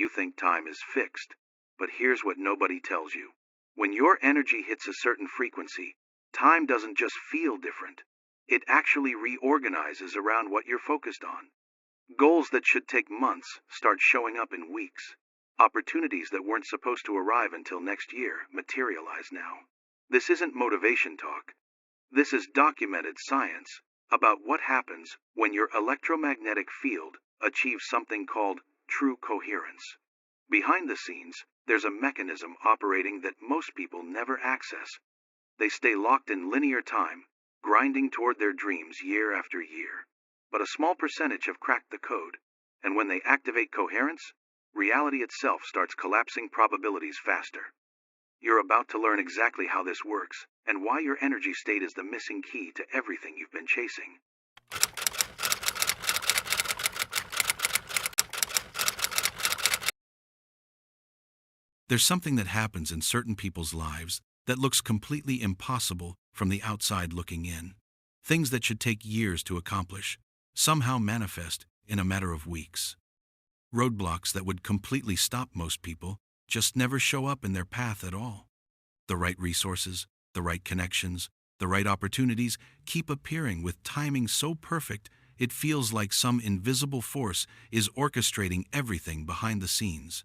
You think time is fixed, but here's what nobody tells you. When your energy hits a certain frequency, time doesn't just feel different. It actually reorganizes around what you're focused on. Goals that should take months start showing up in weeks. Opportunities that weren't supposed to arrive until next year materialize now. This isn't motivation talk. This is documented science about what happens when your electromagnetic field achieves something called true coherence. Behind the scenes, there's a mechanism operating that most people never access. They stay locked in linear time, grinding toward their dreams year after year. But a small percentage have cracked the code, and when they activate coherence, reality itself starts collapsing probabilities faster. You're about to learn exactly how this works, and why your energy state is the missing key to everything you've been chasing. There's something that happens in certain people's lives that looks completely impossible from the outside looking in. Things that should take years to accomplish somehow manifest in a matter of weeks. Roadblocks that would completely stop most people just never show up in their path at all. The right resources, the right connections, the right opportunities keep appearing with timing so perfect it feels like some invisible force is orchestrating everything behind the scenes.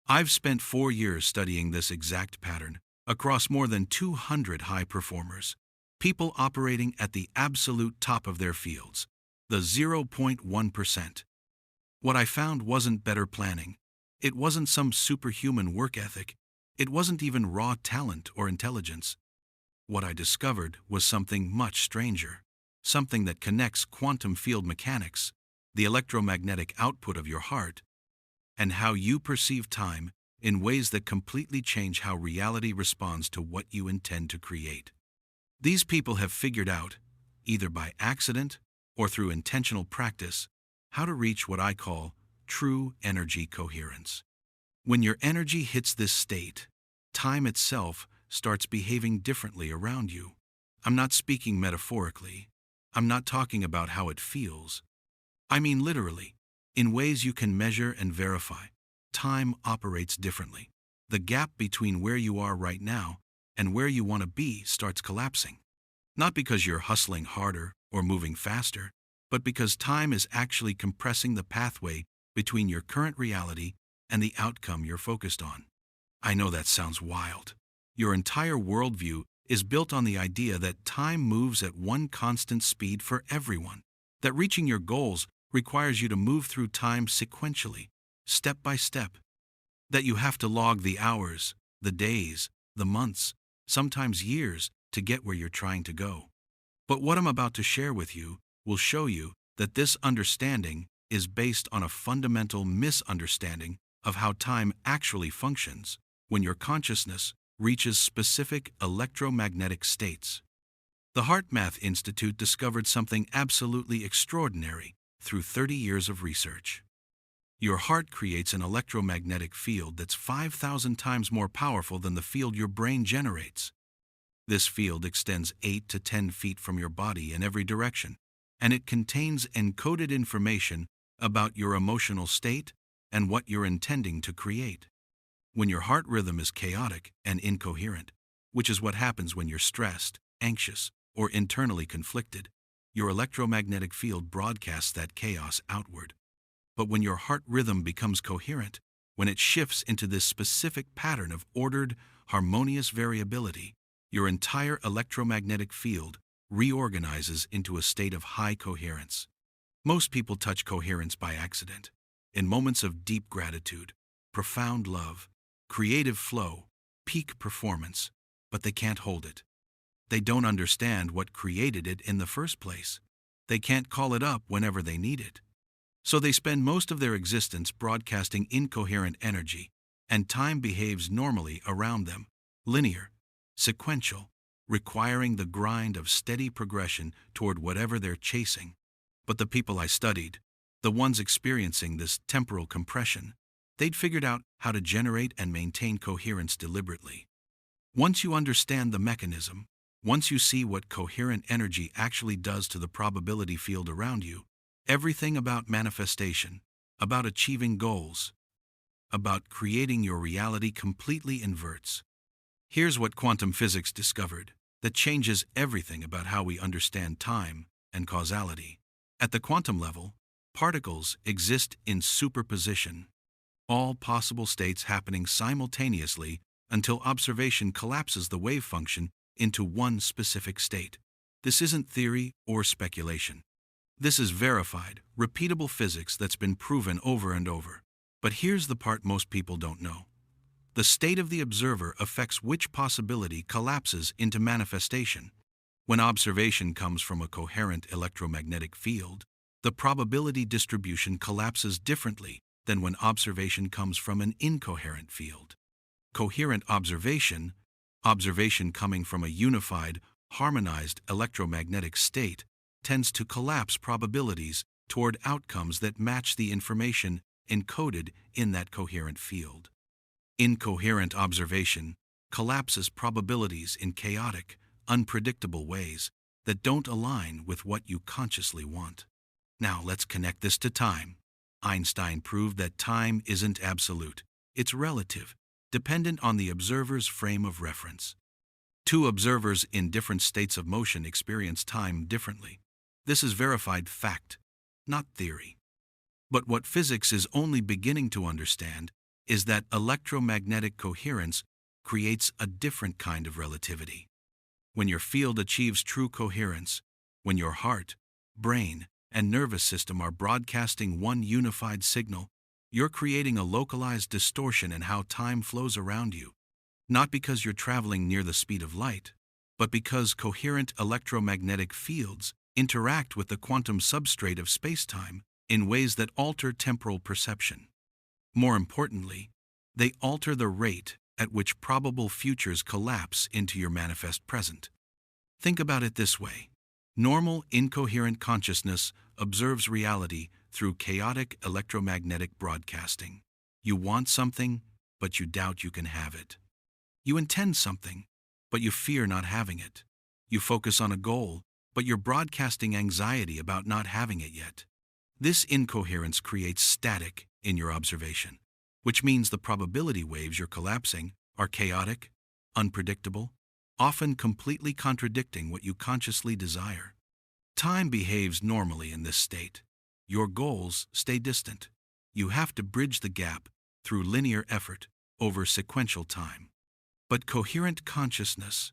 I've spent 4 years studying this exact pattern across more than 200 high performers, people operating at the absolute top of their fields, the 0.1%. What I found wasn't better planning. It wasn't some superhuman work ethic. It wasn't even raw talent or intelligence. What I discovered was something much stranger, something that connects quantum field mechanics, the electromagnetic output of your heart, and how you perceive time in ways that completely change how reality responds to what you intend to create. These people have figured out, either by accident or through intentional practice, how to reach what I call true energy coherence. When your energy hits this state, time itself starts behaving differently around you. I'm not speaking metaphorically. I'm not talking about how it feels. I mean literally, in ways you can measure and verify. Time operates differently. The gap between where you are right now and where you want to be starts collapsing. Not because you're hustling harder or moving faster, but because time is actually compressing the pathway between your current reality and the outcome you're focused on. I know that sounds wild. Your entire worldview is built on the idea that time moves at one constant speed for everyone, that reaching your goals requires you to move through time sequentially, step by step, that you have to log the hours, the days, the months, sometimes years to get where you're trying to go. But what I'm about to share with you will show you that this understanding is based on a fundamental misunderstanding of how time actually functions when your consciousness reaches specific electromagnetic states. The HeartMath Institute discovered something absolutely extraordinary through 30 years of research. Your heart creates an electromagnetic field that's 5,000 times more powerful than the field your brain generates. This field extends 8 to 10 feet from your body in every direction, and it contains encoded information about your emotional state and what you're intending to create. When your heart rhythm is chaotic and incoherent, which is what happens when you're stressed, anxious, or internally conflicted, your electromagnetic field broadcasts that chaos outward. But when your heart rhythm becomes coherent, when it shifts into this specific pattern of ordered, harmonious variability, your entire electromagnetic field reorganizes into a state of high coherence. Most people touch coherence by accident, in moments of deep gratitude, profound love, creative flow, peak performance, but they can't hold it. They don't understand what created it in the first place. They can't call it up whenever they need it. So they spend most of their existence broadcasting incoherent energy, and time behaves normally around them, linear, sequential, requiring the grind of steady progression toward whatever they're chasing. But the people I studied, the ones experiencing this temporal compression, they'd figured out how to generate and maintain coherence deliberately. Once you understand the mechanism, once you see what coherent energy actually does to the probability field around you, everything about manifestation, about achieving goals, about creating your reality completely inverts. Here's what quantum physics discovered that changes everything about how we understand time and causality. At the quantum level, particles exist in superposition, all possible states happening simultaneously until observation collapses the wave function into one specific state. This isn't theory or speculation. This is verified, repeatable physics that's been proven over and over. But here's the part most people don't know. The state of the observer affects which possibility collapses into manifestation. When observation comes from a coherent electromagnetic field, the probability distribution collapses differently than when observation comes from an incoherent field. Coherent observation coming from a unified, harmonized electromagnetic state, tends to collapse probabilities toward outcomes that match the information encoded in that coherent field. Incoherent observation collapses probabilities in chaotic, unpredictable ways that don't align with what you consciously want. Now let's connect this to time. Einstein proved that time isn't absolute, it's relative, dependent on the observer's frame of reference. Two observers in different states of motion experience time differently. This is verified fact, not theory. But what physics is only beginning to understand is that electromagnetic coherence creates a different kind of relativity. When your field achieves true coherence, when your heart, brain, and nervous system are broadcasting one unified signal, you're creating a localized distortion in how time flows around you. Not because you're traveling near the speed of light, but because coherent electromagnetic fields interact with the quantum substrate of spacetime in ways that alter temporal perception. More importantly, they alter the rate at which probable futures collapse into your manifest present. Think about it this way. Normal, incoherent consciousness observes reality through chaotic electromagnetic broadcasting. You want something, but you doubt you can have it. You intend something, but you fear not having it. You focus on a goal, but you're broadcasting anxiety about not having it yet. This incoherence creates static in your observation, which means the probability waves you're collapsing are chaotic, unpredictable, often completely contradicting what you consciously desire. Time behaves normally in this state. Your goals stay distant. You have to bridge the gap through linear effort over sequential time. But coherent consciousness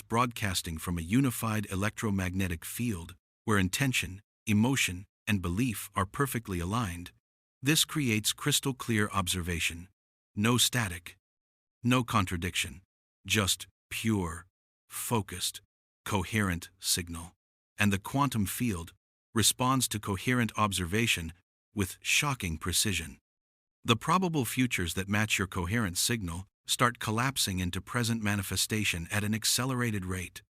broadcasting from a unified electromagnetic field where intention, emotion, and belief are perfectly aligned, this creates crystal clear observation. No static, no contradiction, just pure, focused, coherent signal. And the quantum field responds to coherent observation with shocking precision. The probable futures that match your coherent signal start collapsing into present manifestation at an accelerated rate.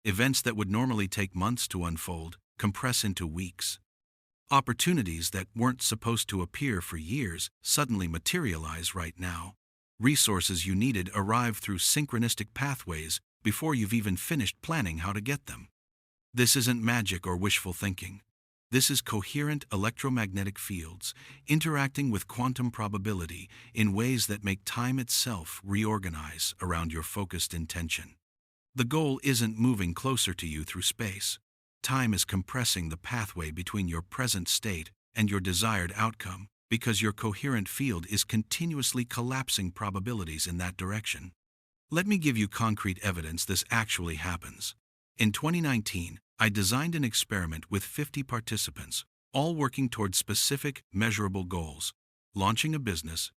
Events that would normally take months to unfold compress into weeks. Opportunities that weren't supposed to appear for years suddenly materialize right now. Resources you needed arrive through synchronistic pathways before you've even finished planning how to get them. This isn't magic or wishful thinking. This is coherent electromagnetic fields interacting with quantum probability in ways that make time itself reorganize around your focused intention. The goal isn't moving closer to you through space. Time is compressing the pathway between your present state and your desired outcome because your coherent field is continuously collapsing probabilities in that direction. Let me give you concrete evidence this actually happens. In 2019, I designed an experiment with 50 participants, all working toward specific, measurable goals: launching a business,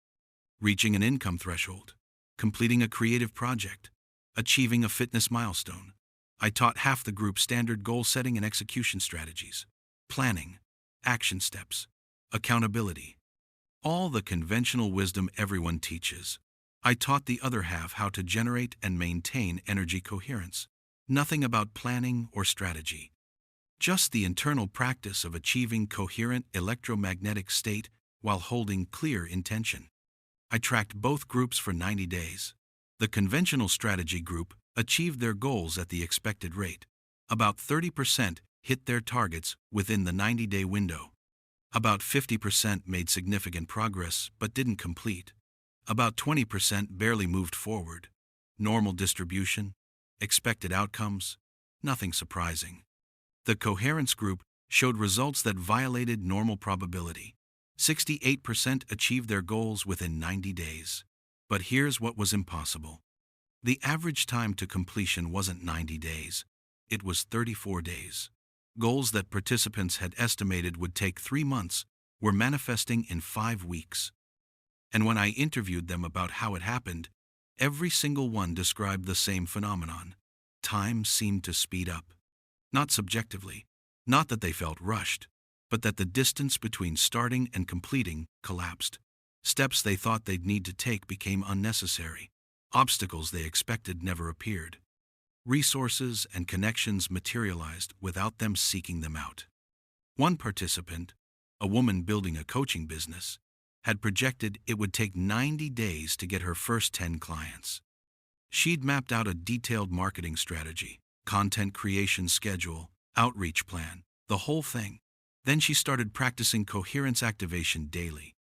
reaching an income threshold, completing a creative project, achieving a fitness milestone. I taught half the group standard goal setting and execution strategies, planning, action steps, accountability, all the conventional wisdom everyone teaches. I taught the other half how to generate and maintain energy coherence. Nothing about planning or strategy. Just the internal practice of achieving coherent electromagnetic state while holding clear intention. I tracked both groups for 90 days. The conventional strategy group achieved their goals at the expected rate. About 30% hit their targets within the 90-day window. About 50% made significant progress but didn't complete. About 20% barely moved forward. Normal distribution, expected outcomes, nothing surprising. The coherence group showed results that violated normal probability. 68% achieved their goals within 90 days. But here's what was impossible. The average time to completion wasn't 90 days. It was 34 days. Goals that participants had estimated would take 3 months were manifesting in 5 weeks. And when I interviewed them about how it happened, every single one described the same phenomenon. Time seemed to speed up. Not subjectively, not that they felt rushed, but that the distance between starting and completing collapsed. Steps they thought they'd need to take became unnecessary. Obstacles they expected never appeared. Resources and connections materialized without them seeking them out. One participant, a woman building a coaching business, had projected it would take 90 days to get her first 10 clients. She'd mapped out a detailed marketing strategy, content creation schedule, outreach plan, the whole thing. Then she started practicing coherence activation daily.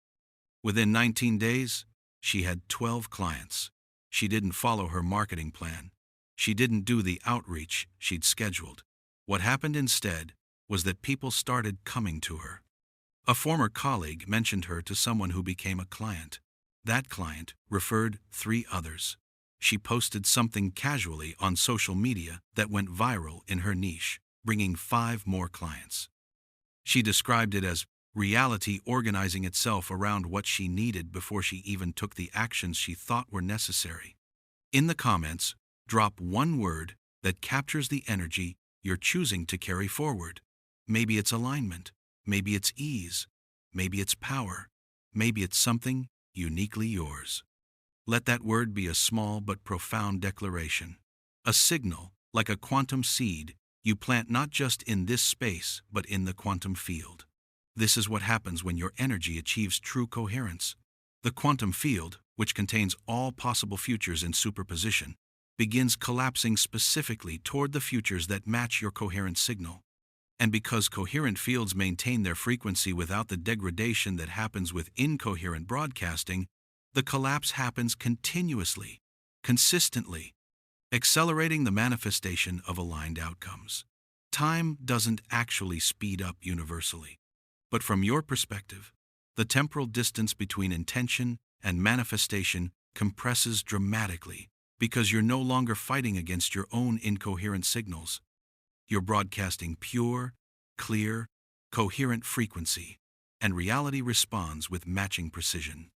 Within 19 days, she had 12 clients. She didn't follow her marketing plan. She didn't do the outreach she'd scheduled. What happened instead was that people started coming to her. A former colleague mentioned her to someone who became a client. That client referred 3 others. She posted something casually on social media that went viral in her niche, bringing 5 more clients. She described it as reality organizing itself around what she needed before she even took the actions she thought were necessary. In the comments, drop one word that captures the energy you're choosing to carry forward. Maybe it's alignment, maybe it's ease, maybe it's power, maybe it's something uniquely yours. Let that word be a small but profound declaration, a signal like a quantum seed you plant not just in this space but in the quantum field. This is what happens when your energy achieves true coherence. The quantum field, which contains all possible futures in superposition, begins collapsing specifically toward the futures that match your coherent signal. And because coherent fields maintain their frequency without the degradation that happens with incoherent broadcasting, the collapse happens continuously, consistently, accelerating the manifestation of aligned outcomes. Time doesn't actually speed up universally. But from your perspective, the temporal distance between intention and manifestation compresses dramatically because you're no longer fighting against your own incoherent signals. You're broadcasting pure, clear, coherent frequency, and reality responds with matching precision.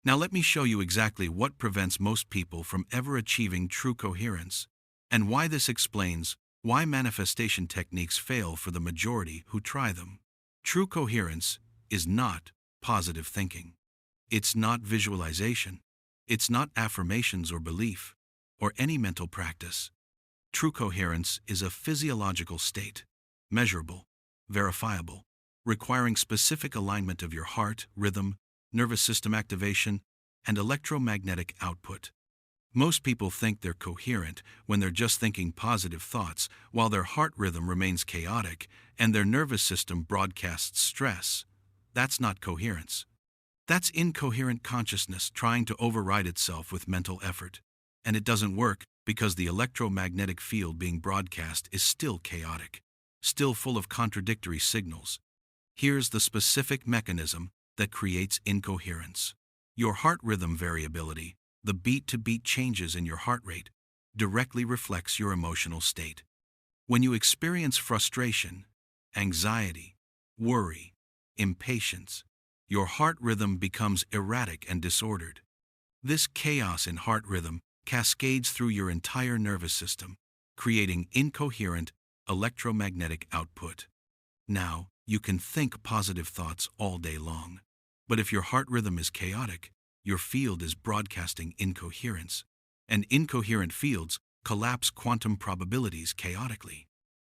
Now let me show you exactly what prevents most people from ever achieving true coherence, and why this explains why manifestation techniques fail for the majority who try them. True coherence is not positive thinking. It's not visualization. It's not affirmations or belief, or any mental practice. True coherence is a physiological state, measurable, verifiable, requiring specific alignment of your heart, rhythm, nervous system activation, and electromagnetic output. Most people think they're coherent when they're just thinking positive thoughts, while their heart rhythm remains chaotic and their nervous system broadcasts stress. That's not coherence. That's incoherent consciousness trying to override itself with mental effort. And it doesn't work because the electromagnetic field being broadcast is still chaotic, still full of contradictory signals. Here's the specific mechanism that creates incoherence. Your heart rhythm variability, the beat-to-beat changes in your heart rate, directly reflects your emotional state. When you experience frustration, anxiety, worry, impatience, your heart rhythm becomes erratic and disordered. This chaos in heart rhythm cascades through your entire nervous system, creating incoherent electromagnetic output. Now, you can think positive thoughts all day long, but if your heart rhythm is chaotic, your field is broadcasting incoherence, and incoherent fields collapse quantum probabilities chaotically.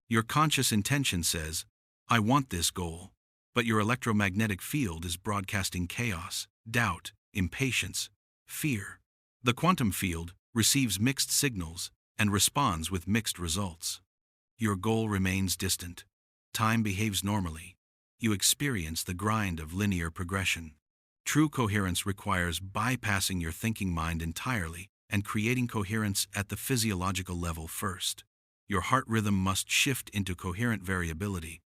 Your conscious intention says, "I want this goal," but your electromagnetic field is broadcasting chaos, doubt, impatience, fear. The quantum field receives mixed signals and responds with mixed results. Your goal remains distant. Time behaves normally, you experience the grind of linear progression. True coherence requires bypassing your thinking mind entirely and creating coherence at the physiological level first. Your heart rhythm must shift into coherent variability.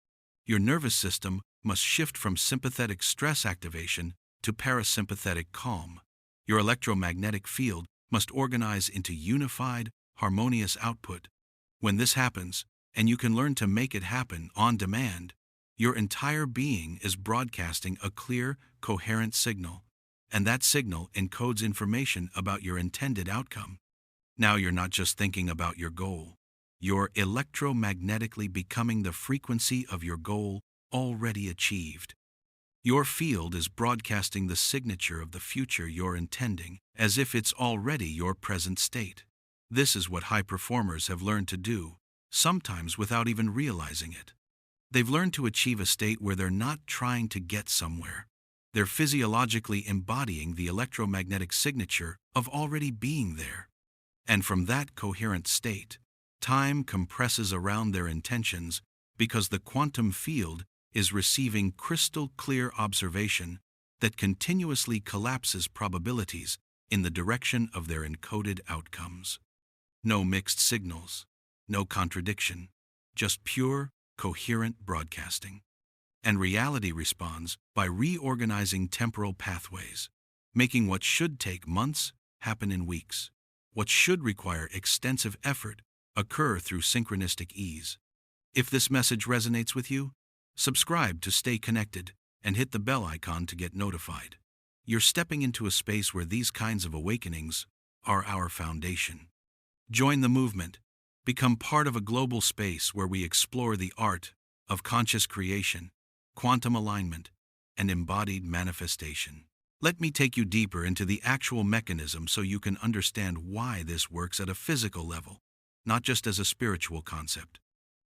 Your nervous system must shift from sympathetic stress activation to parasympathetic calm. Your electromagnetic field must organize into unified, harmonious output. When this happens, and you can learn to make it happen on demand, your entire being is broadcasting a clear, coherent signal, and that signal encodes information about your intended outcome. Now you're not just thinking about your goal. You're electromagnetically becoming the frequency of your goal already achieved. Your field is broadcasting the signature of the future you're intending, as if it's already your present state. This is what high performers have learned to do, sometimes without even realizing it. They've learned to achieve a state where they're not trying to get somewhere. They're physiologically embodying the electromagnetic signature of already being there. And from that coherent state, time compresses around their intentions because the quantum field is receiving crystal clear observation that continuously collapses probabilities in the direction of their encoded outcomes. No mixed signals, no contradiction, just pure, coherent broadcasting. And reality responds by reorganizing temporal pathways, making what should take months happen in weeks. What should require extensive effort occur through synchronistic ease. If this message resonates with you, subscribe to stay connected and hit the bell icon to get notified. You're stepping into a space where these kinds of awakenings are our foundation. Join the movement. Become part of a global space where we explore the art of conscious creation, quantum alignment, and embodied manifestation. Let me take you deeper into the actual mechanism so you can understand why this works at a physical level, not just as a spiritual concept.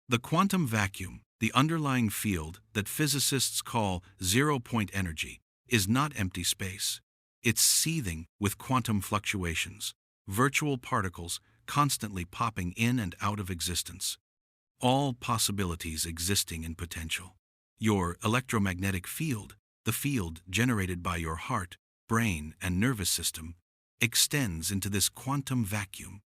The quantum vacuum, the underlying field that physicists call zero-point energy, is not empty space. It's seething with quantum fluctuations, virtual particles constantly popping in and out of existence. All possibilities existing in potential. Your electromagnetic field, the field generated by your heart, brain, and nervous system, extends into this quantum vacuum.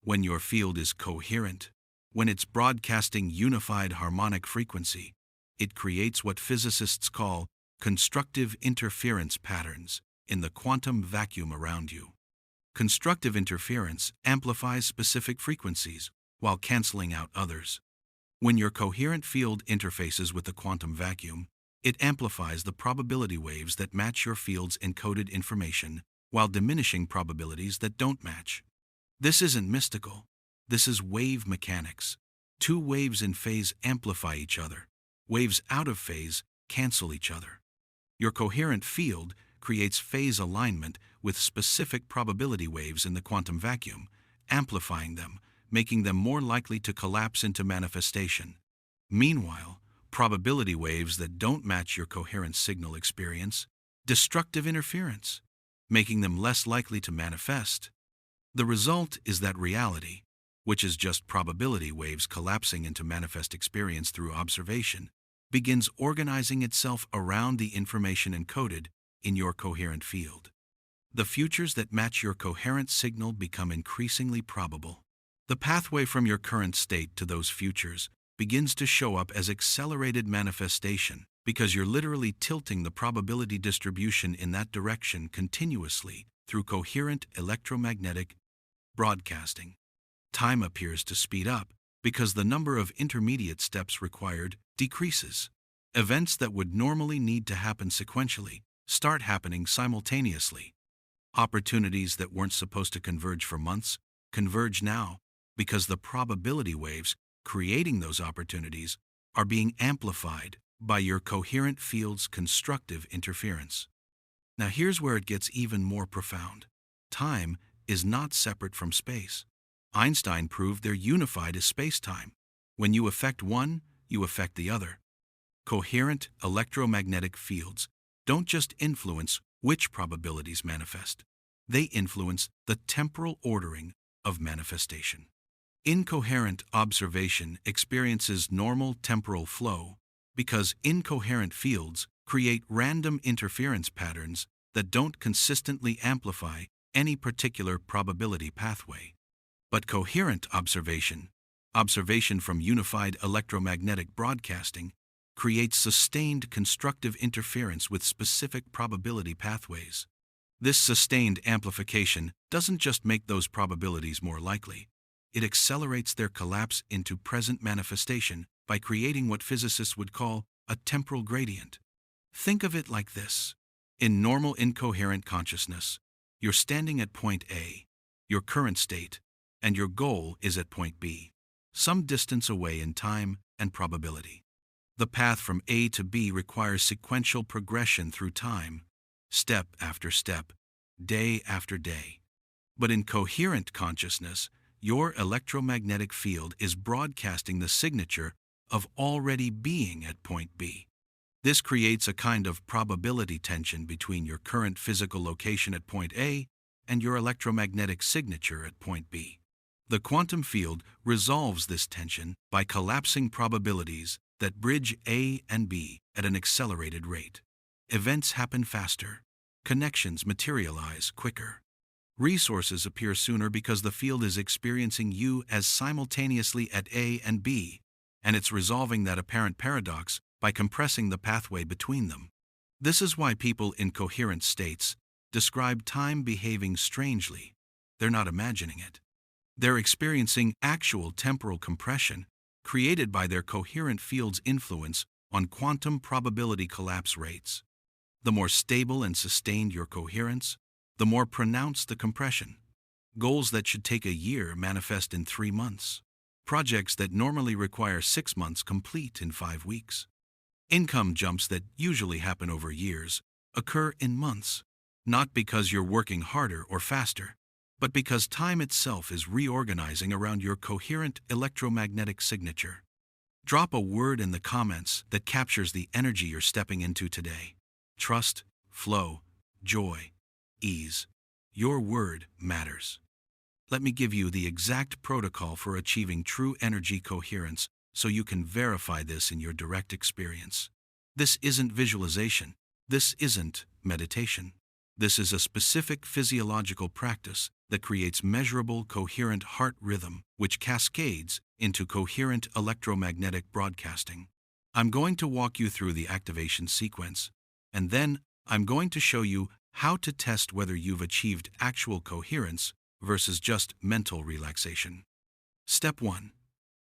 When your field is coherent, when it's broadcasting unified harmonic frequency, it creates what physicists call constructive interference patterns in the quantum vacuum around you. Constructive interference amplifies specific frequencies while canceling out others. When your coherent field interfaces with the quantum vacuum, it amplifies the probability waves that match your field's encoded information while diminishing probabilities that don't match. This isn't mystical. This is wave mechanics. Two waves in phase amplify each other. Waves out of phase cancel each other. Your coherent field creates phase alignment with specific probability waves in the quantum vacuum, amplifying them, making them more likely to collapse into manifestation. Meanwhile, probability waves that don't match your coherent signal experience destructive interference, making them less likely to manifest. The result is that reality, which is just probability waves collapsing into manifest experience through observation, begins organizing itself around the information encoded in your coherent field. The futures that match your coherent signal become increasingly probable. The pathway from your current state to those futures begins to show up as accelerated manifestation because you're literally tilting the probability distribution in that direction continuously through coherent electromagnetic broadcasting. Time appears to speed up because the number of intermediate steps required decreases. Events that would normally need to happen sequentially start happening simultaneously. Opportunities that weren't supposed to converge for months converge now because the probability waves creating those opportunities are being amplified by your coherent field's constructive interference. Now here's where it gets even more profound. Time is not separate from space. Einstein proved they're unified as space-time. When you affect one, you affect the other. Coherent electromagnetic fields don't just influence which probabilities manifest. They influence the temporal ordering of manifestation. Incoherent observation experiences normal temporal flow, Because incoherent fields create random interference patterns that don't consistently amplify any particular probability pathway. But coherent observation from unified electromagnetic broadcasting, creates sustained constructive interference with specific probability pathways. This sustained amplification doesn't just make those probabilities more likely, it accelerates their collapse into present manifestation by creating what physicists would call a temporal gradient. Think of it like this. In normal incoherent consciousness, you're standing at point A, your current state, and your goal is at point B, some distance away in time and probability. The path from A to B requires sequential progression through time, step after step, day after day. But in coherent consciousness, your electromagnetic field is broadcasting the signature of already being at point B. This creates a kind of probability tension between your current physical location at point A and your electromagnetic signature at point B. The quantum field resolves this tension by collapsing probabilities that bridge A and B at an accelerated rate. Events happen faster. Connections materialize quicker. Resources appear sooner because the field is experiencing you as simultaneously at A and B, and it's resolving that apparent paradox by compressing the pathway between them. This is why people in coherent states describe time behaving strangely. They're not imagining it. They're experiencing actual temporal compression created by their coherent field's influence on quantum probability collapse rates. The more stable and sustained your coherence, the more pronounced the compression. Goals that should take a year manifest in 3 months. Projects that normally require 6 months complete in 5 weeks. Income jumps that usually happen over years occur in months, not because you're working harder or faster, but because time itself is reorganizing around your coherent electromagnetic signature. Drop a word in the comments that captures the energy you're stepping into today. Trust, flow, joy, ease. Your word matters. Let me give you the exact protocol for achieving true energy coherence so you can verify this in your direct experience. This isn't visualization. This isn't meditation. This is a specific physiological practice that creates measurable coherent heart rhythm, which cascades into coherent electromagnetic broadcasting. I'm going to walk you through the activation sequence, and then I'm going to show you how to test whether you've achieved actual coherence versus just mental relaxation. Step 1.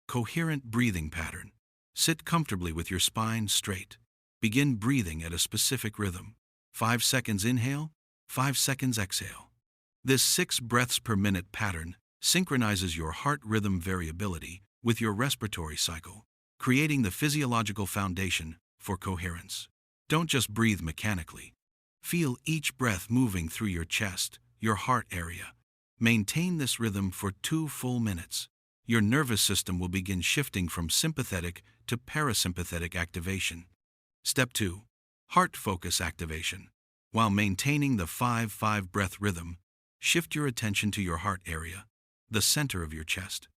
Coherent breathing pattern. Sit comfortably with your spine straight. Begin breathing at a specific rhythm. 5 seconds inhale, 5 seconds exhale. This 6 breaths per minute pattern synchronizes your heart rhythm variability with your respiratory cycle, creating the physiological foundation for coherence. Don't just breathe mechanically. Feel each breath moving through your chest, your heart area. Maintain this rhythm for 2 full minutes. Your nervous system will begin shifting from sympathetic to parasympathetic activation. Step 2. Heart focus activation. While maintaining the 5-5 breath rhythm, shift your attention to your heart area, the center of your chest.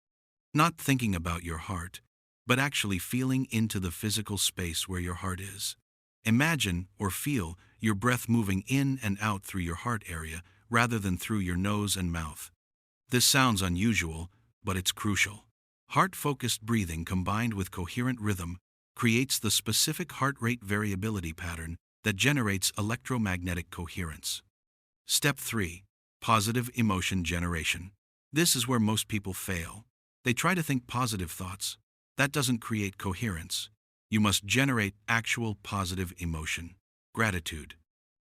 Not thinking about your heart, but actually feeling into the physical space where your heart is. Imagine or feel your breath moving in and out through your heart area rather than through your nose and mouth. This sounds unusual, but it's crucial. Heart-focused breathing combined with coherent rhythm creates the specific heart rate variability pattern that generates electromagnetic coherence. Step 3. Positive emotion generation. This is where most people fail. They try to think positive thoughts. That doesn't create coherence. You must generate actual positive emotion. Gratitude,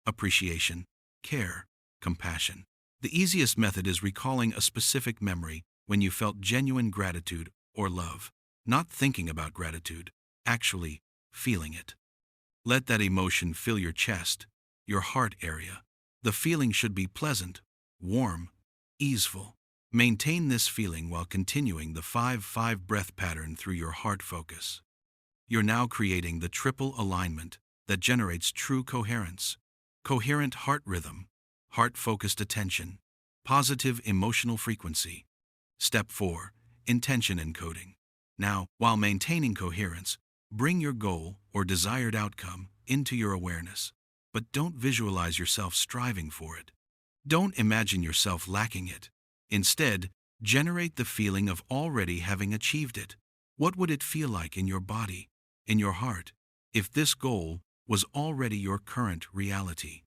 appreciation, care, compassion. The easiest method is recalling a specific memory when you felt genuine gratitude or love. Not thinking about gratitude, actually feeling it. Let that emotion fill your chest, your heart area. The feeling should be pleasant, warm, easeful. Maintain this feeling while continuing the 5-5 breath pattern through your heart focus. You're now creating the triple alignment that generates true coherence. Coherent heart rhythm, heart-focused attention, positive emotional frequency. Step 4. Intention encoding. Now, while maintaining coherence, Bring your goal or desired outcome into your awareness, but don't visualize yourself striving for it. Don't imagine yourself lacking it. Instead, generate the feeling of already having achieved it. What would it feel like in your body, in your heart, if this goal was already your current reality?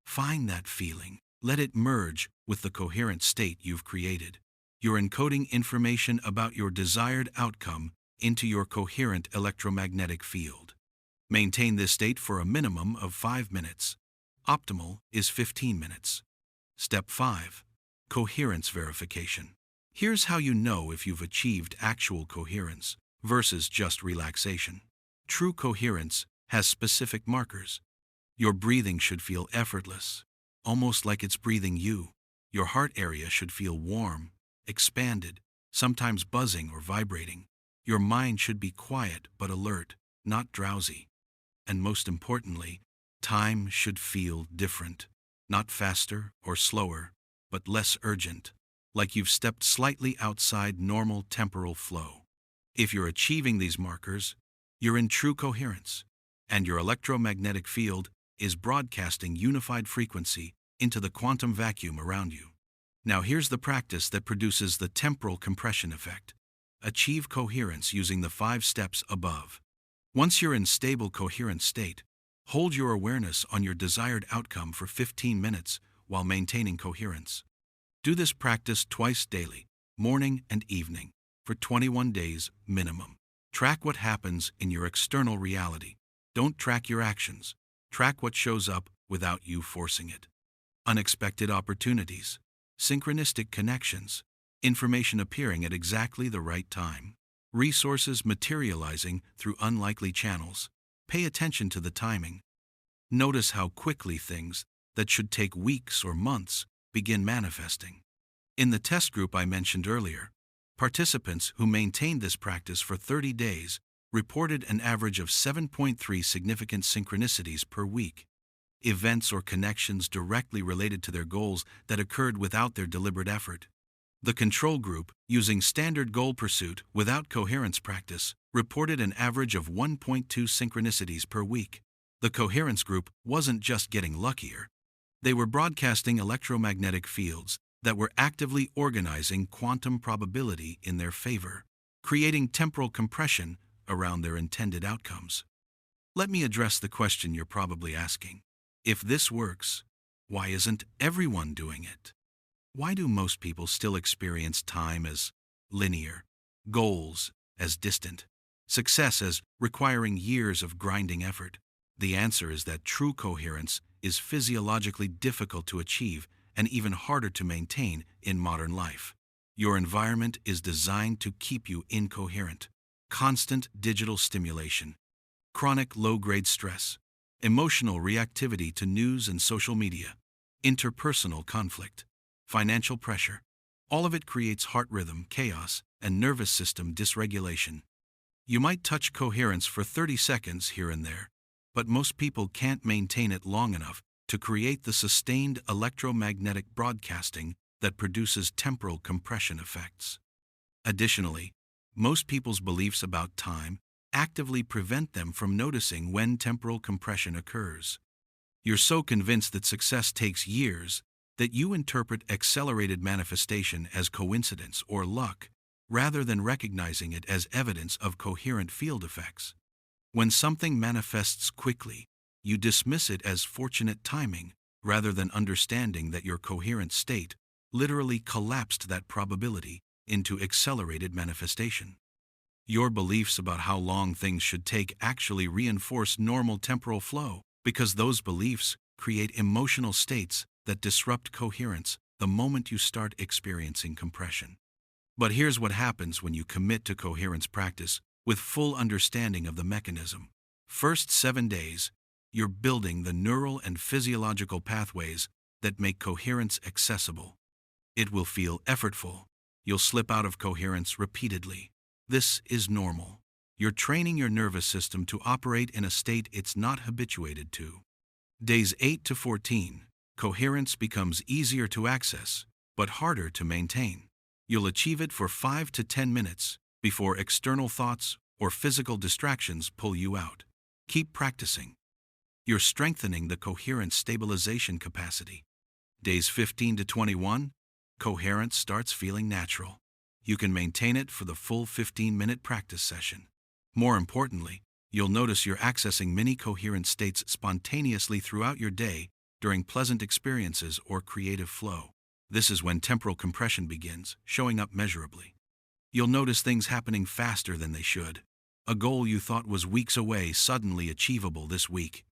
Find that feeling. Let it merge with the coherent state you've created. You're encoding information about your desired outcome into your coherent electromagnetic field. Maintain this state for a minimum of 5 minutes. Optimal is 15 minutes. Step 5. Coherence verification. Here's how you know if you've achieved actual coherence versus just relaxation. True coherence has specific markers. Your breathing should feel effortless, almost like it's breathing you. Your heart area should feel warm, expanded, sometimes buzzing or vibrating. Your mind should be quiet but alert, not drowsy. And most importantly, time should feel different, not faster or slower, but less urgent, like you've stepped slightly outside normal temporal flow. If you're achieving these markers, you're in true coherence, and your electromagnetic field is broadcasting unified frequency into the quantum vacuum around you. Now here's the practice that produces the temporal compression effect. Achieve coherence using the 5 steps above. Once you're in stable coherent state, hold your awareness on your desired outcome for 15 minutes while maintaining coherence. Do this practice twice daily, morning and evening, for 21 days minimum. Track what happens in your external reality. Don't track your actions. Track what shows up without you forcing it. Unexpected opportunities, synchronistic connections, information appearing at exactly the right time, resources materializing through unlikely channels. Pay attention to the timing. Notice how quickly things that should take weeks or months begin manifesting. In the test group I mentioned earlier, participants who maintained this practice for 30 days reported an average of 7.3 significant synchronicities per week, events or connections directly related to their goals that occurred without their deliberate effort. The control group, using standard goal pursuit without coherence practice, reported an average of 1.2 synchronicities per week. The coherence group wasn't just getting luckier. They were broadcasting electromagnetic fields that were actively organizing quantum probability in their favor, creating temporal compression around their intended outcomes. Let me address the question you're probably asking. If this works, why isn't everyone doing it? Why do most people still experience time as linear, goals as distant, success as requiring years of grinding effort? The answer is that true coherence is physiologically difficult to achieve and even harder to maintain in modern life. Your environment is designed to keep you incoherent. Constant digital stimulation, chronic low-grade stress, emotional reactivity to news and social media, interpersonal conflict, financial pressure. All of it creates heart rhythm chaos and nervous system dysregulation. You might touch coherence for 30 seconds here and there, but most people can't maintain it long enough to create the sustained electromagnetic broadcasting that produces temporal compression effects. Additionally, most people's beliefs about time actively prevent them from noticing when temporal compression occurs. You're so convinced that success takes years that you interpret accelerated manifestation as coincidence or luck, rather than recognizing it as evidence of coherent field effects. When something manifests quickly, you dismiss it as fortunate timing, rather than understanding that your coherent state literally collapsed that probability into accelerated manifestation. Your beliefs about how long things should take actually reinforce normal temporal flow, because those beliefs create emotional states that disrupt coherence the moment you start experiencing compression. But here's what happens when you commit to coherence practice with full understanding of the mechanism. First 7 days, you're building the neural and physiological pathways that make coherence accessible. It will feel effortful. You'll slip out of coherence repeatedly. This is normal. You're training your nervous system to operate in a state it's not habituated to. Days 8 to 14, coherence becomes easier to access, but harder to maintain. You'll achieve it for 5 to 10 minutes before external thoughts or physical distractions pull you out. Keep practicing. You're strengthening the coherent stabilization capacity. Days 15 to 21, coherence starts feeling natural. You can maintain it for the full 15-minute practice session. More importantly, you'll notice you're accessing many coherent states spontaneously throughout your day during pleasant experiences or creative flow. This is when temporal compression begins, showing up measurably. You'll notice things happening faster than they should. A goal you thought was weeks away suddenly achievable this week.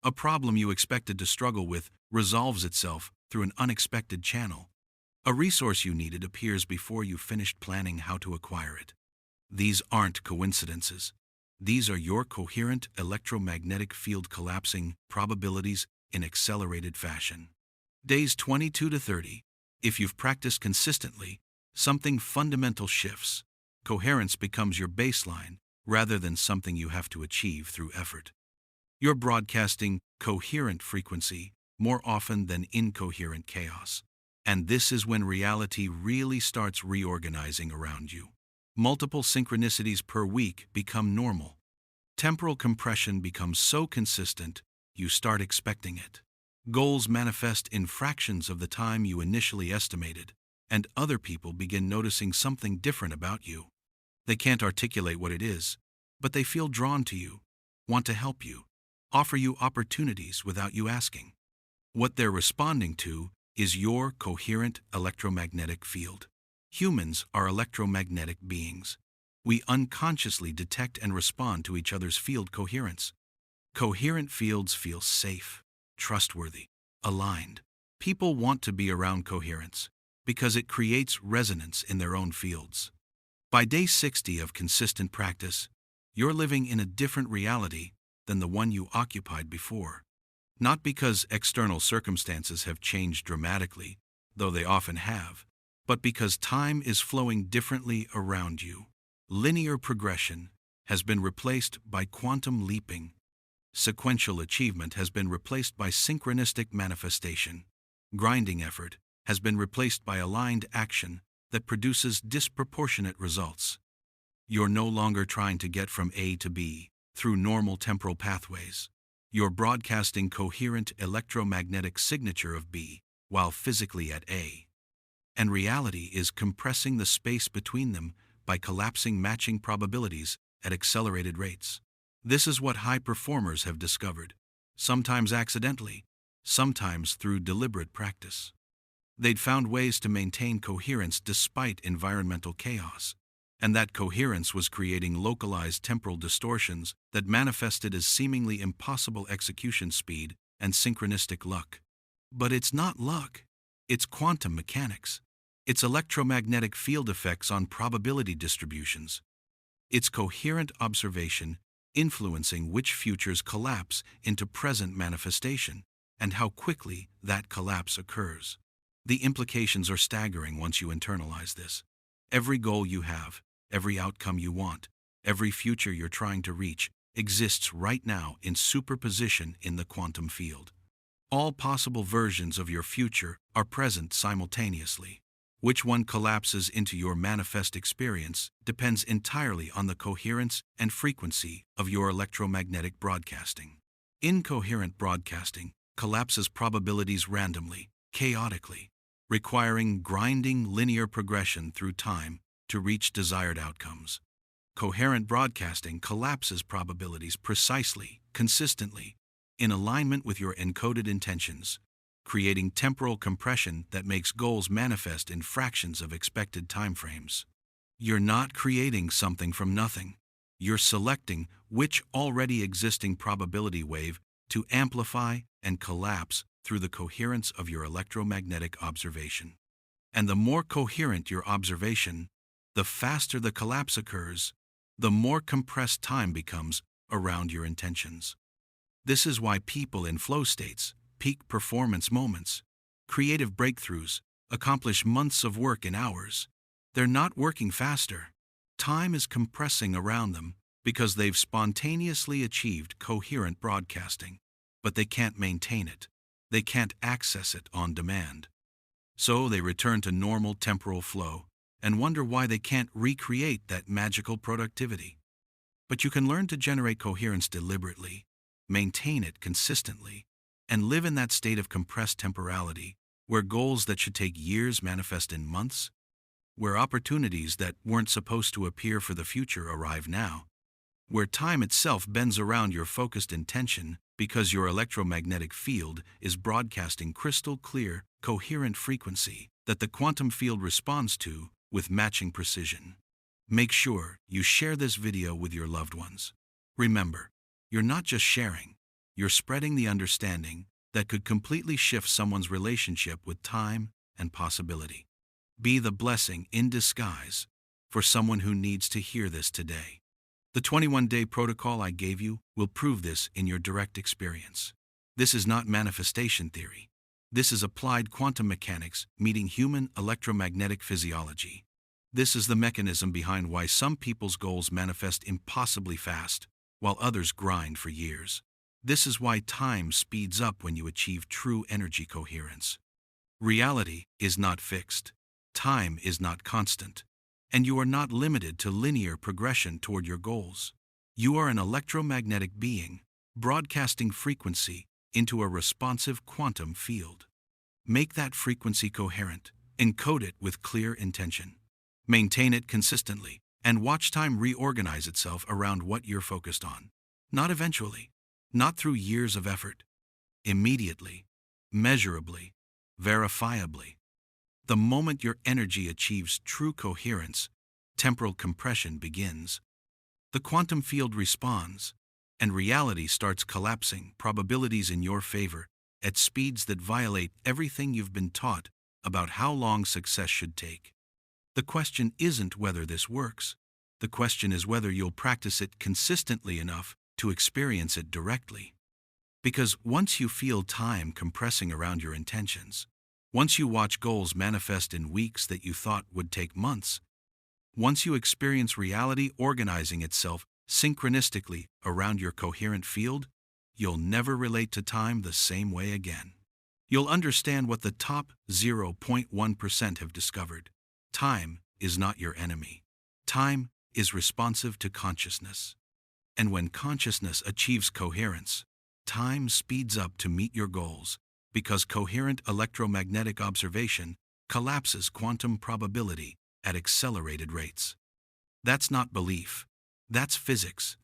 A problem you expected to struggle with resolves itself through an unexpected channel. A resource you needed appears before you finished planning how to acquire it. These aren't coincidences. These are your coherent electromagnetic field collapsing probabilities in accelerated fashion. Days 22 to 30. If you've practiced consistently, something fundamental shifts. Coherence becomes your baseline rather than something you have to achieve through effort. You're broadcasting coherent frequency more often than incoherent chaos. And this is when reality really starts reorganizing around you. Multiple synchronicities per week become normal. Temporal compression becomes so consistent, you start expecting it. Goals manifest in fractions of the time you initially estimated, and other people begin noticing something different about you. They can't articulate what it is, but they feel drawn to you, want to help you, offer you opportunities without you asking. What they're responding to is your coherent electromagnetic field. Humans are electromagnetic beings. We unconsciously detect and respond to each other's field coherence. Coherent fields feel safe, trustworthy, aligned. People want to be around coherence because it creates resonance in their own fields. By day 60 of consistent practice, you're living in a different reality than the one you occupied before. Not because external circumstances have changed dramatically, though they often have, but because time is flowing differently around you. Linear progression has been replaced by quantum leaping. Sequential achievement has been replaced by synchronistic manifestation. Grinding effort has been replaced by aligned action that produces disproportionate results. You're no longer trying to get from A to B through normal temporal pathways. You're broadcasting coherent electromagnetic signature of B while physically at A. And reality is compressing the space between them by collapsing matching probabilities at accelerated rates. This is what high performers have discovered, sometimes accidentally, sometimes through deliberate practice. They'd found ways to maintain coherence despite environmental chaos, and that coherence was creating localized temporal distortions that manifested as seemingly impossible execution speed and synchronistic luck. But it's not luck, it's quantum mechanics. It's electromagnetic field effects on probability distributions. It's coherent observation influencing which futures collapse into present manifestation and how quickly that collapse occurs. The implications are staggering once you internalize this. Every goal you have, every outcome you want, every future you're trying to reach exists right now in superposition in the quantum field. All possible versions of your future are present simultaneously. Which one collapses into your manifest experience depends entirely on the coherence and frequency of your electromagnetic broadcasting. Incoherent broadcasting collapses probabilities randomly, chaotically, requiring grinding linear progression through time to reach desired outcomes. Coherent broadcasting collapses probabilities precisely, consistently, in alignment with your encoded intentions, creating temporal compression that makes goals manifest in fractions of expected timeframes. You're not creating something from nothing. You're selecting which already existing probability wave to amplify and collapse through the coherence of your electromagnetic observation. And the more coherent your observation, the faster the collapse occurs, the more compressed time becomes around your intentions. This is why people in flow states, peak performance moments, creative breakthroughs, accomplish months of work in hours. They're not working faster. Time is compressing around them because they've spontaneously achieved coherent broadcasting, but they can't maintain it. They can't access it on demand. So they return to normal temporal flow and wonder why they can't recreate that magical productivity. But you can learn to generate coherence deliberately, maintain it consistently, and live in that state of compressed temporality, where goals that should take years manifest in months, where opportunities that weren't supposed to appear for the future arrive now, where time itself bends around your focused intention because your electromagnetic field is broadcasting crystal clear, coherent frequency that the quantum field responds to with matching precision. Make sure you share this video with your loved ones. Remember, you're not just sharing, you're spreading the understanding that could completely shift someone's relationship with time and possibility. Be the blessing in disguise for someone who needs to hear this today. The 21-day protocol I gave you will prove this in your direct experience. This is not manifestation theory. This is applied quantum mechanics meeting human electromagnetic physiology. This is the mechanism behind why some people's goals manifest impossibly fast, while others grind for years. This is why time speeds up when you achieve true energy coherence. Reality is not fixed. Time is not constant. And you are not limited to linear progression toward your goals. You are an electromagnetic being, broadcasting frequency into a responsive quantum field. Make that frequency coherent, encode it with clear intention. Maintain it consistently, and watch time reorganize itself around what you're focused on. Not eventually, not through years of effort. Immediately, measurably, verifiably. The moment your energy achieves true coherence, temporal compression begins. The quantum field responds, and reality starts collapsing probabilities in your favor at speeds that violate everything you've been taught about how long success should take. The question isn't whether this works. The question is whether you'll practice it consistently enough to experience it directly. Because once you feel time compressing around your intentions, once you watch goals manifest in weeks that you thought would take months, once you experience reality organizing itself synchronistically around your coherent field, you'll never relate to time the same way again. You'll understand what the top 0.1% have discovered. Time is not your enemy. Time is responsive to consciousness. And when consciousness achieves coherence, time speeds up to meet your goals, because coherent electromagnetic observation collapses quantum probability at accelerated rates. That's not belief, that's physics,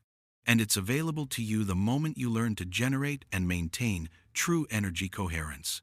and it's available to you the moment you learn to generate and maintain true energy coherence.